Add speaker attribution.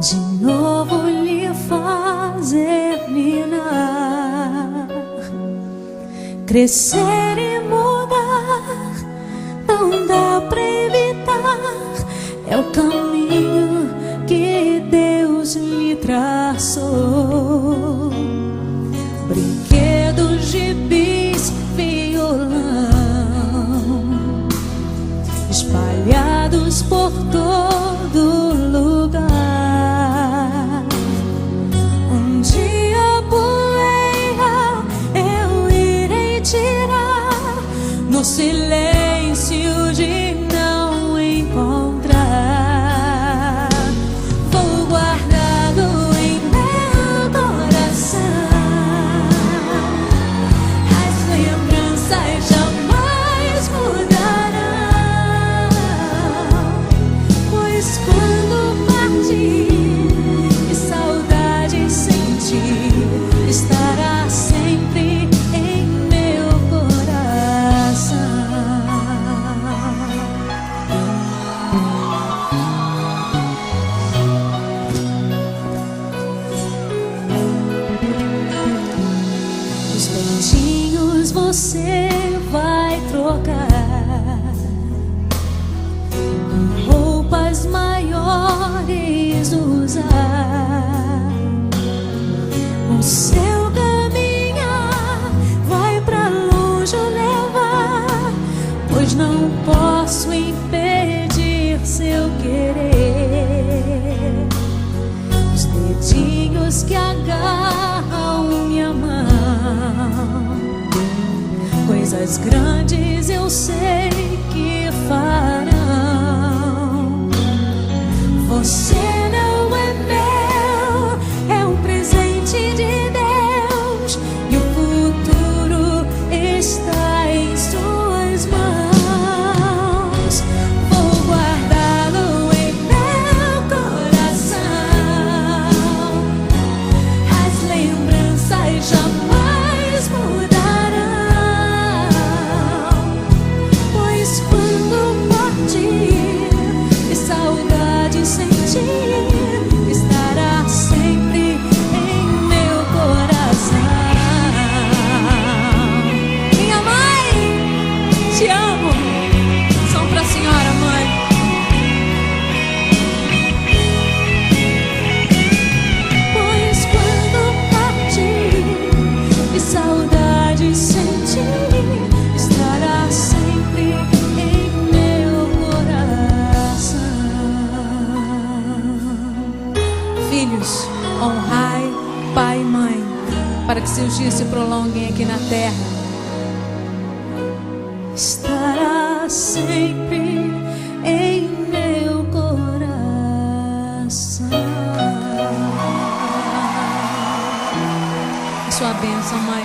Speaker 1: de novo lhe fazer ninar, crescer e mudar, não dá pra evitar, é o caminho que Deus lhe traçou. Brinquedos, gibis, violão, espalhados por todo lugar. Um dia a poeira eu irei tirar, no silêncio de não encontrar. Vou guardá-lo em meu coração, as lembranças jamais mudarão, pois quando partir e saudade sentir, estará sempre em meu coração. Os beijinhos você vai trocar, roupas maiores usar. O seu caminhar vai pra longe levar, pois não posso impedir seu querer. Os dedinhos que agarram minha mão, coisas grandes eu sei que farão. Você não é meu, é um presente de Deus, e o futuro está em suas mãos. Vou guardá-lo em meu coração, as lembranças jamais mudarão, pois quando partir e saudade sentir, estará sempre em meu coração. Minha mãe, te amo. Som pra senhora, mãe. Pois quando partir e saudade sentir, estará sempre em meu coração. Filhos, honrai pai e mãe, para que seus dias se prolonguem aqui na terra. Estará sempre em meu coração. A sua bênção, mãe.